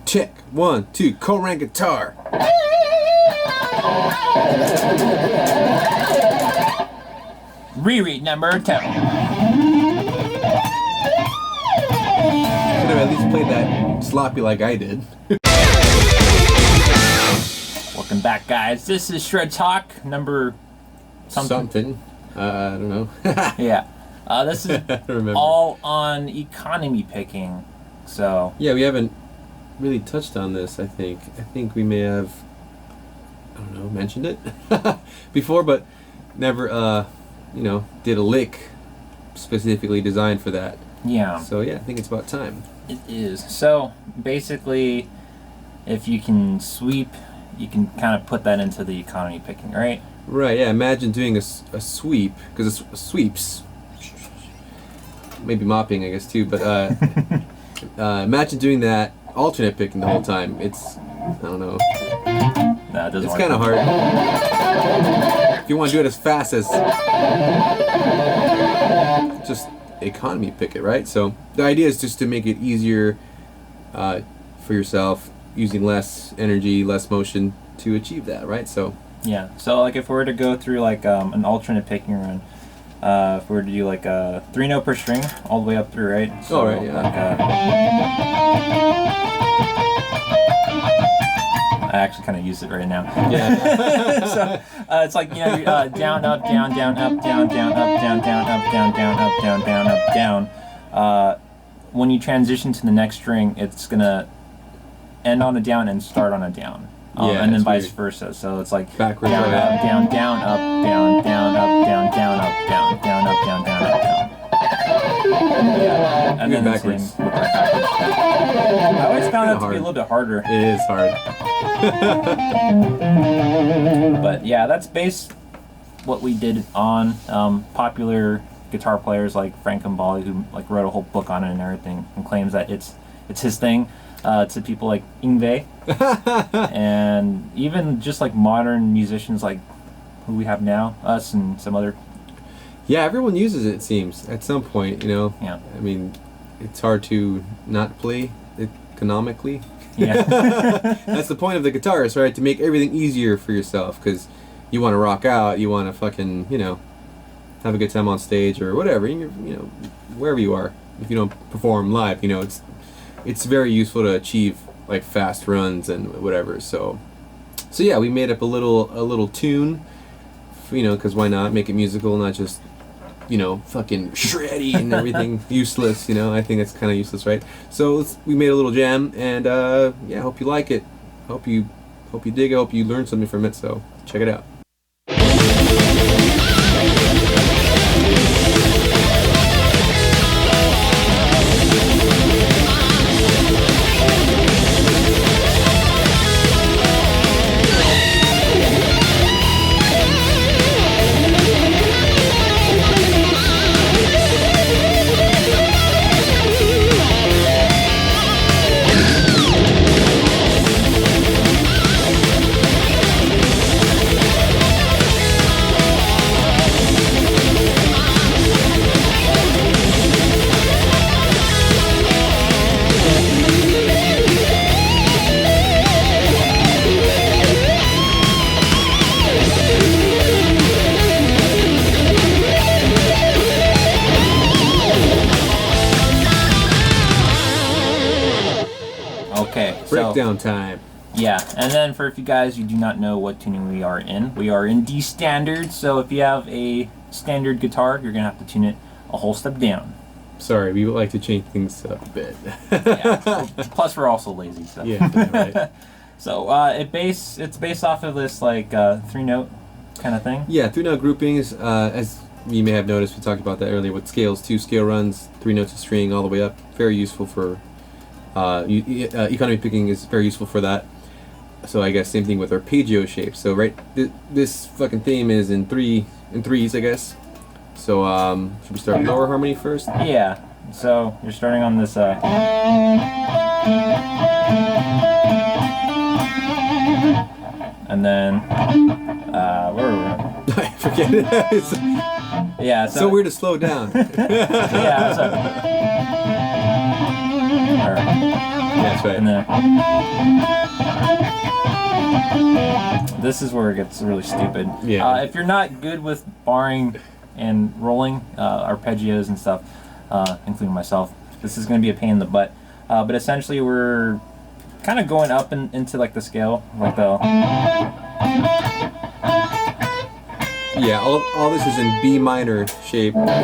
Check. 1, 2. Co-rank guitar. Reread number 10. Could have at least played that sloppy like I did. Welcome back, guys. This is Shred Talk number something. I don't know. Yeah. This is all on economy picking. So yeah, we haven't really touched on this. I think we may have, I don't know, mentioned it before, but never did a lick specifically designed for that. yeah, So yeah, I think it's about time. it is. So basically, if you can sweep, you can kind of put that into the economy picking, right? Right. Yeah. Imagine doing a sweep, because it's sweeps. Maybe mopping, I guess too. But imagine doing that alternate picking the whole time. It's, I don't know. No, it doesn't It's work. kind of hard. If you want to do it as fast as just economy pick it, right? So the idea is just to make it easier for yourself, using less energy, less motion to achieve that, right? So Yeah. So like if we were to go through like an alternate picking run, if we were to do like a 3-note per string all the way up through, right? So right, yeah. Like I actually kind of use it right now. yeah. So it's like, you're, down, up, down, down, up, down, down, up, down, down, up, down, down, up, down, down, up, down. When you transition to the next string, it's gonna end on a down and start on a down. Yeah, and then it's vice weird. versa. So it's like Backwards, down, yeah. up, down, down, up, down, down, up, down, down, up, down, down, up, down, down, up, down. Yeah. And then backwards. the same with the backwards. I always found that to be a hard. little bit harder. It is hard. But yeah, that's based what we did on popular guitar players like Frank Mbali, who like wrote a whole book on it and everything, and claims that it's his thing. To people like Yngwie, and even just like modern musicians like who we have now, us and some other. Yeah, everyone uses it seems at some point. Yeah. I mean, it's hard to not play economically. Yeah. That's the point of the guitarist, right? To make everything easier for yourself, because you want to rock out, you want to fucking, have a good time on stage or whatever, wherever you are. If you don't perform live, it's very useful to achieve like fast runs and whatever. So yeah, we made up a little tune, because why not make it musical, not just fucking shreddy and everything useless. I think that's kind of useless, right? So we made a little jam, and yeah, hope you like it. Hope you dig it. Hope you learn something from it. So check it out. Breakdown time. Yeah, and then for if you guys who do not know what tuning we are in D standard. So if you have a standard guitar, you're gonna have to tune it a whole step down. Sorry, we would like to change things up a bit. Yeah. Plus, we're also lazy. So. Yeah, right. So it's based off of this like 3-note kind of thing. Yeah, 3-note groupings. As you may have noticed, we talked about that earlier with scales, 2 scale runs, 3 notes of string all the way up. Very useful for economy picking is very useful for that. So I guess same thing with arpeggio shapes. So right, this fucking theme is in threes, I guess. So should we start with lower harmony first? Yeah. So you're starting on this. And then where were we? I forget it. It's Yeah. so weird to slow down. Yeah. So, That's right. And then this is where it gets really stupid. Yeah. If you're not good with barring and rolling arpeggios and stuff, including myself, this is going to be a pain in the butt. But essentially, we're kind of going up into like the scale, like the. Yeah, all this is in B minor shape kind of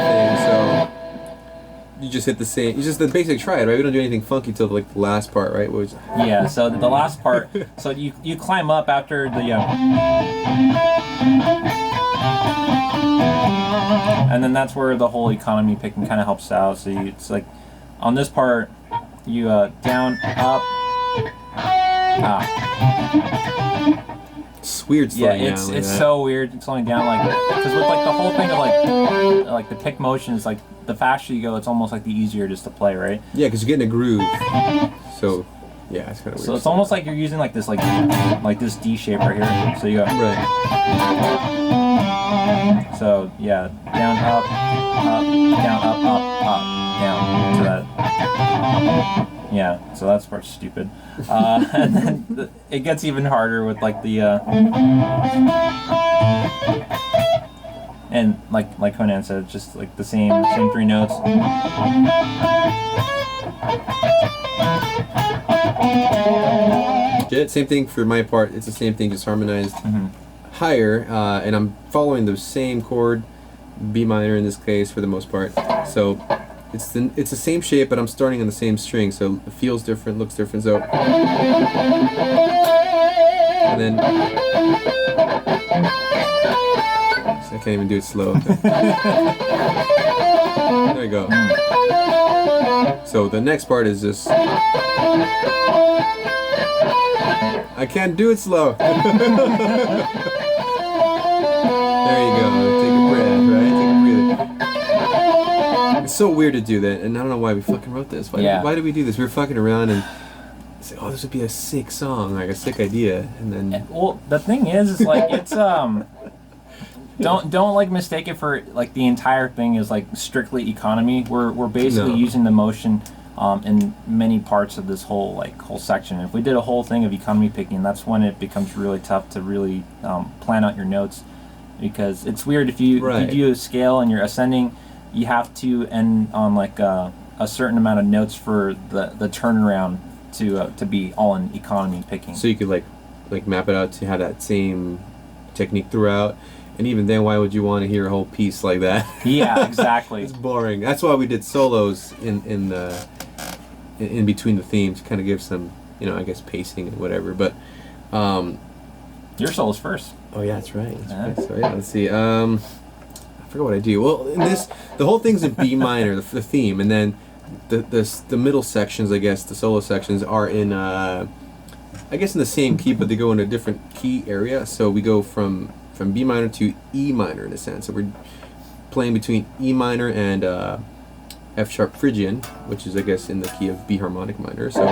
thing. So you just hit the same. It's just the basic triad, right? We don't do anything funky till like the last part, right? Which, Yeah. So the last part. So you climb up after the. And then that's where the whole economy picking kind of helps out. So it's like on this part, you down, up, it's weird yeah, slowing down it's like that. so weird. It's slowing down like because with like the whole thing of like the pick motion is like the faster you go, it's almost like the easier just to play, right? Yeah, because you're getting a groove. So yeah, it's kind of weird. So it's almost like you're using like this this D shape right here. So you go right. So yeah, down, up, down, up, down. So that. Yeah, so that's part stupid. And then it gets even harder with like the and like Conan said, just like the same 3 notes. Yeah, same thing for my part. It's the same thing, just harmonized higher, and I'm following the same chord, B minor in this case for the most part. So it's the same shape, but I'm starting on the same string, so it feels different, looks different. So and then I can't even do it slow. There you go. So the next part is just. I can't do it slow. There you go. Take a breath, right? Take a breather. It's so weird to do that, and I don't know why we fucking wrote this. Why did we do this? We were fucking around and say, "Oh, this would be a sick song, like a sick idea," and then. Well, the thing is like it's Don't like mistake it for like the entire thing is like strictly economy. We're basically using the motion in many parts of this whole section. If we did a whole thing of economy picking, that's when it becomes really tough to really plan out your notes, because it's weird if you do a scale and you're ascending, you have to end on like a certain amount of notes for the turnaround to be all in economy picking. So you could like map it out to have that same technique throughout. And even then, why would you want to hear a whole piece like that? Yeah, exactly. It's boring. That's why we did solos in between the themes, to kind of give some, I guess pacing and whatever. But your solo's first. Oh yeah, that's right. So yeah, let's see. I forgot what I do. Well, in this, the whole thing's in B minor, the theme, and then the middle sections, I guess, the solo sections are in I guess in the same key, but they go in a different key area. So we go from B minor to E minor in a sense. So we're playing between E minor and F sharp Phrygian, which is I guess in the key of B harmonic minor. So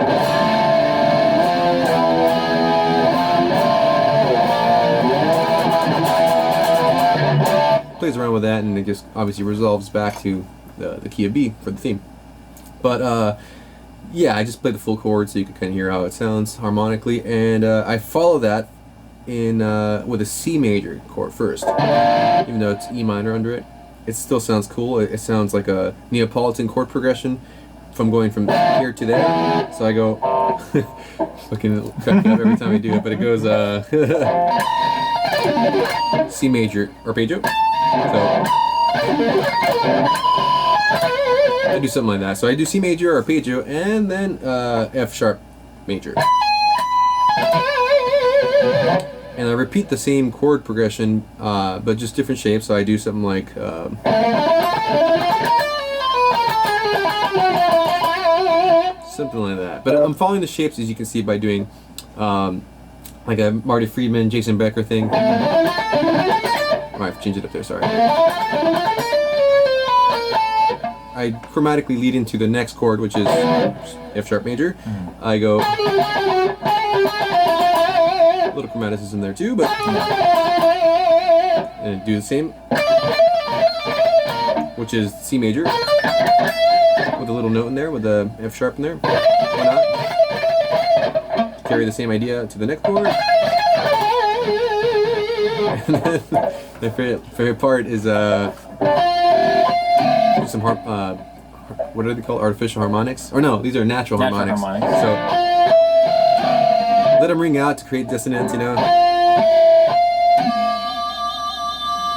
plays around with that, and it just obviously resolves back to the key of B for the theme. But yeah, I just played the full chord so you can kind of hear how it sounds harmonically, and I follow that in with a C major chord first, even though it's E minor under it. It still sounds cool. It sounds like a Neapolitan chord progression from going from here to there. So I go fucking cracking up every time I do it, but it goes C major arpeggio. So I do something like that. So I do C major arpeggio and then F sharp major. And I repeat the same chord progression, but just different shapes. So I do something like something like that. But I'm following the shapes, as you can see, by doing like a Marty Friedman, Jason Becker thing. Oh, I've changed it up there. Sorry. I chromatically lead into the next chord, which is F sharp major. I go. A little chromaticism there too, but and do the same, which is C major, with a little note in there, with the F sharp in there. Why not? Carry the same idea to the next chord. And then my favorite part is some what are they called? Artificial harmonics? Or no, these are natural harmonics. So let them ring out to create dissonance, you know.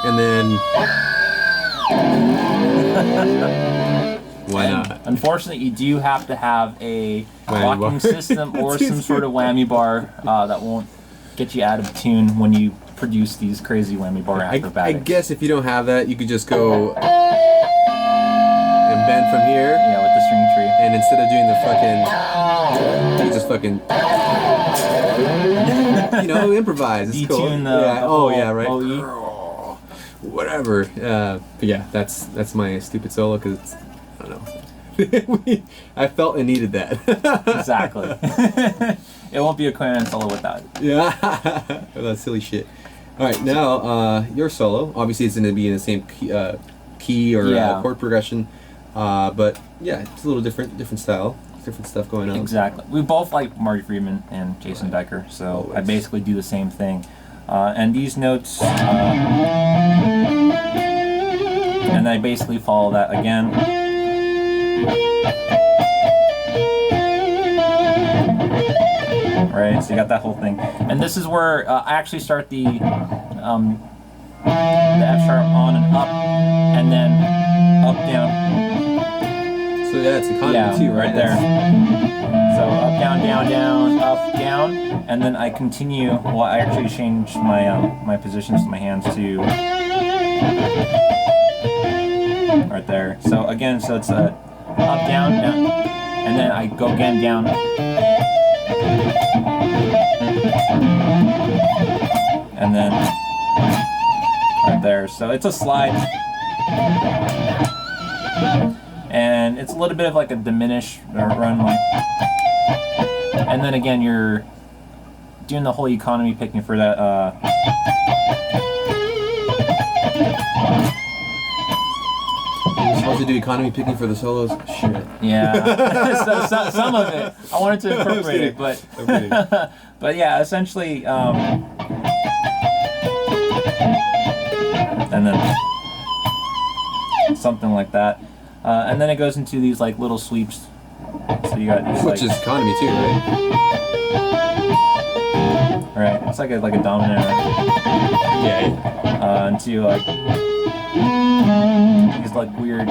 And then why not? Unfortunately, you do have to have a Whammy locking bar. system or some sort of whammy bar that won't get you out of tune when you produce these crazy whammy bar I acrobatics. guess if you don't have that, you could just go and bend from here. Yeah, with the string tree. And instead of doing the fucking, you just fucking, you know, improvise. It's cool. Detune the Yeah. Oh yeah, right. OE. Whatever. But yeah, that's my stupid solo because it's, I don't know. I felt I needed that. Exactly. It won't be a clarinet solo without it. Yeah. That silly shit. All right, now your solo. Obviously, it's going to be in the same key or chord progression, but yeah, it's a little different style, different stuff going on. Exactly. We both like Marty Friedman and Jason Becker, so I basically do the same thing. And these notes, and I basically follow that again. Right, so you got that whole thing, and this is where I actually start the F sharp on and up, and then up down. So yeah, it's economy too, right? There. So up down down down up down, and then I continue. Well, I actually changed my my positions to my hands to right there. So again, so it's a up down down, and then I go again down. And then right there. So it's a slide. And it's a little bit of like a diminish or run like. And then again you're doing the whole economy picking for that You're supposed to do economy picking for the solos? Shit. Yeah. so some of it. I wanted to incorporate it, but but yeah, essentially and then something like that. And then it goes into these like little sweeps. So you got these, which is economy too, right? Right. It's like a dominant. Yeah. Into like these like weird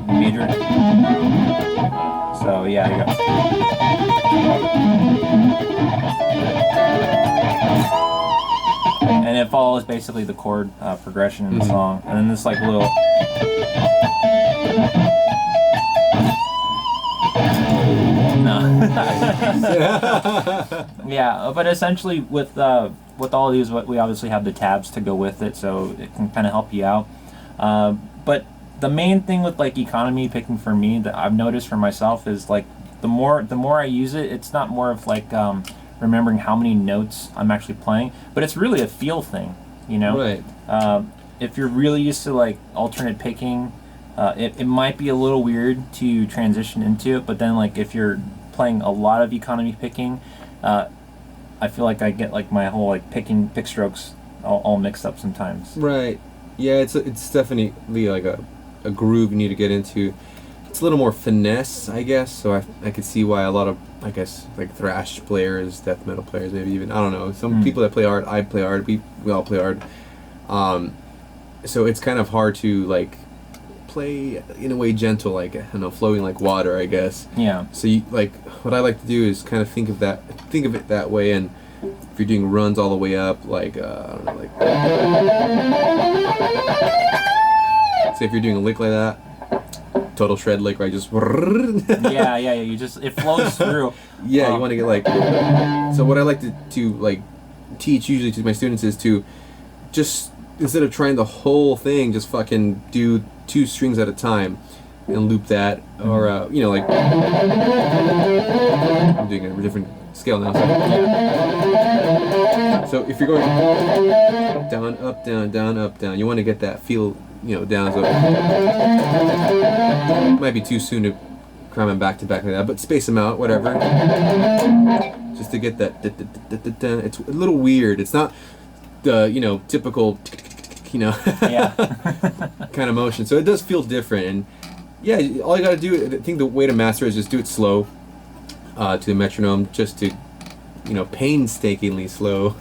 major. So yeah, you go. And it follows basically the chord progression in the song, and then this like little. No. Yeah, but essentially with all of these, we obviously have the tabs to go with it, so it can kind of help you out. But the main thing with like economy picking for me that I've noticed for myself is like the more I use it, it's not more of like remembering how many notes I'm actually playing, but it's really a feel thing, you know. Right. If you're really used to like alternate picking, it might be a little weird to transition into it, but then like if you're playing a lot of economy picking, I feel like I get like my whole like pick strokes all mixed up sometimes. Right. Yeah, it's definitely like a groove you need to get into. It's a little more finesse, I guess, so I could see why a lot of, I guess, like thrash players, death metal players, maybe even, I don't know, some people that play hard, I play hard, we all play hard. So it's kind of hard to like play in a way gentle, like, I don't know, flowing like water, I guess. Yeah. So you, like, what I like to do is kind of think of it that way, and if you're doing runs all the way up, like, I don't know, like, say if you're doing a lick like that, total shred lick, right, just yeah, you just, it flows through. Yeah, you want to get like, so what I like to like teach usually to my students is to just, instead of trying the whole thing, just fucking do 2 strings at a time and loop that, or you know, like, I'm doing a different scale now, so So if you're going down, up, down, up, down, you want to get that feel, down. So it might be too soon to cram them back to back like that, but space them out, whatever. Just to get that. It's a little weird. It's not the typical, Yeah. kind of motion. So it does feel different, and yeah, all you gotta do. I think the way to master is just do it slow, to the metronome, just to painstakingly slow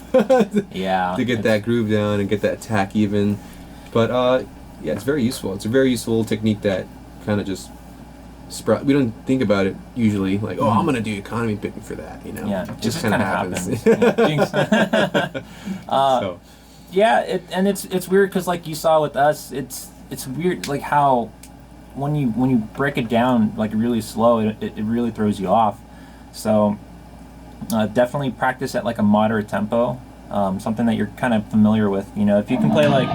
Yeah. to get that groove down and get that tack even. But yeah, it's very useful. It's a very useful technique that kind of just sprout. We don't think about it usually, like, oh, I'm gonna do economy picking for that. Yeah, it just kind of happens. So. Yeah, it's weird because like you saw with us, it's weird like how when you break it down like really slow, it really throws you off. So definitely practice at like a moderate tempo, something that you're kind of familiar with. If you can play like,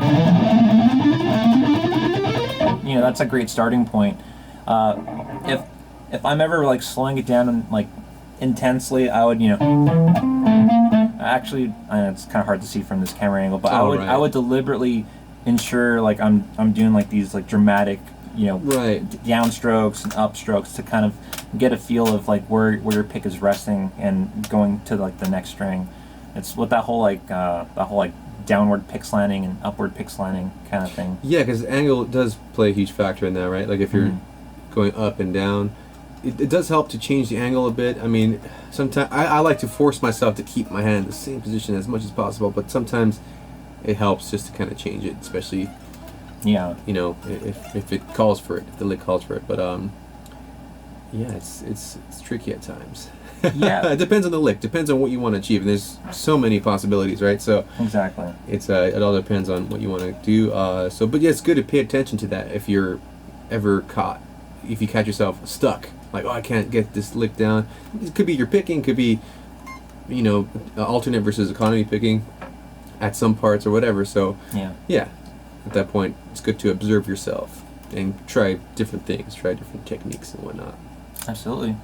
that's a great starting point. If I'm ever like slowing it down and like intensely, I would actually, I know it's kind of hard to see from this camera angle, but I would deliberately ensure like I'm doing like these like dramatic downstrokes and upstrokes to kind of get a feel of like where your pick is resting and going to like the next string. It's with that whole downward pick slanting and upward pick slanting kind of thing. Yeah, because angle does play a huge factor in that, right? Like if you're going up and down, it does help to change the angle a bit. I mean, sometimes I like to force myself to keep my hand in the same position as much as possible, but sometimes it helps just to kind of change it, especially if it calls for it, if the lick calls for it. But yeah, it's tricky at times. Yeah. It depends on the lick, depends on what you want to achieve, and there's so many possibilities, right? So exactly, it's it all depends on what you want to do. But yeah, it's good to pay attention to that if you're ever caught, if you catch yourself stuck, like, oh, I can't get this lick down. It could be your picking, could be alternate versus economy picking at some parts or whatever. So yeah, at that point it's good to observe yourself and try different things, try different techniques and whatnot. Absolutely. I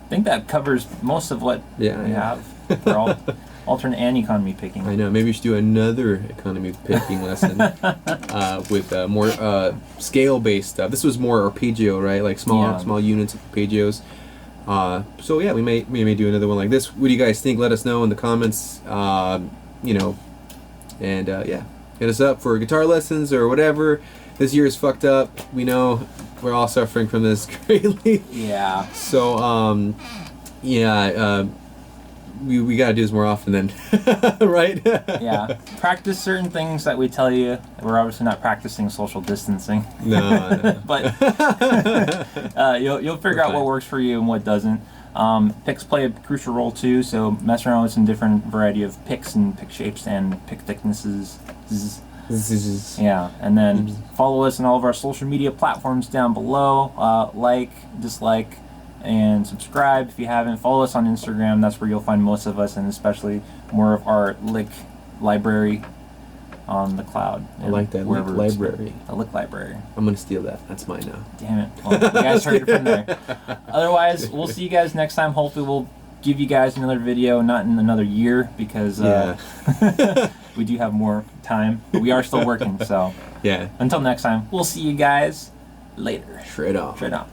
think that covers most of what we have for all alternate and economy picking. I know. Maybe we should do another economy picking lesson with more scale-based stuff. This was more arpeggio, right? Like small units of arpeggios. So yeah, we may do another one like this. What do you guys think? Let us know in the comments. And yeah, hit us up for guitar lessons or whatever. This year is fucked up. We know we're all suffering from this greatly. Yeah. So we gotta do this more often then, right? Yeah. Practice certain things that we tell you. We're obviously not practicing social distancing. No. But you'll figure out what works for you and what doesn't. Picks play a crucial role too, so mess around with some different variety of picks and pick shapes and pick thicknesses. Yeah, and then follow us on all of our social media platforms down below. Like, dislike, and subscribe if you haven't. Follow us on Instagram. That's where you'll find most of us, and especially more of our lick library on the cloud. I like that, lick library. A lick library. I'm gonna steal that. That's mine now. Damn it. Well, you guys heard it from there. Otherwise, we'll see you guys next time. Hopefully we'll give you guys another video, not in another year, because we do have more time, but we are still working. So yeah. Until next time, we'll see you guys later. Straight on. Straight on.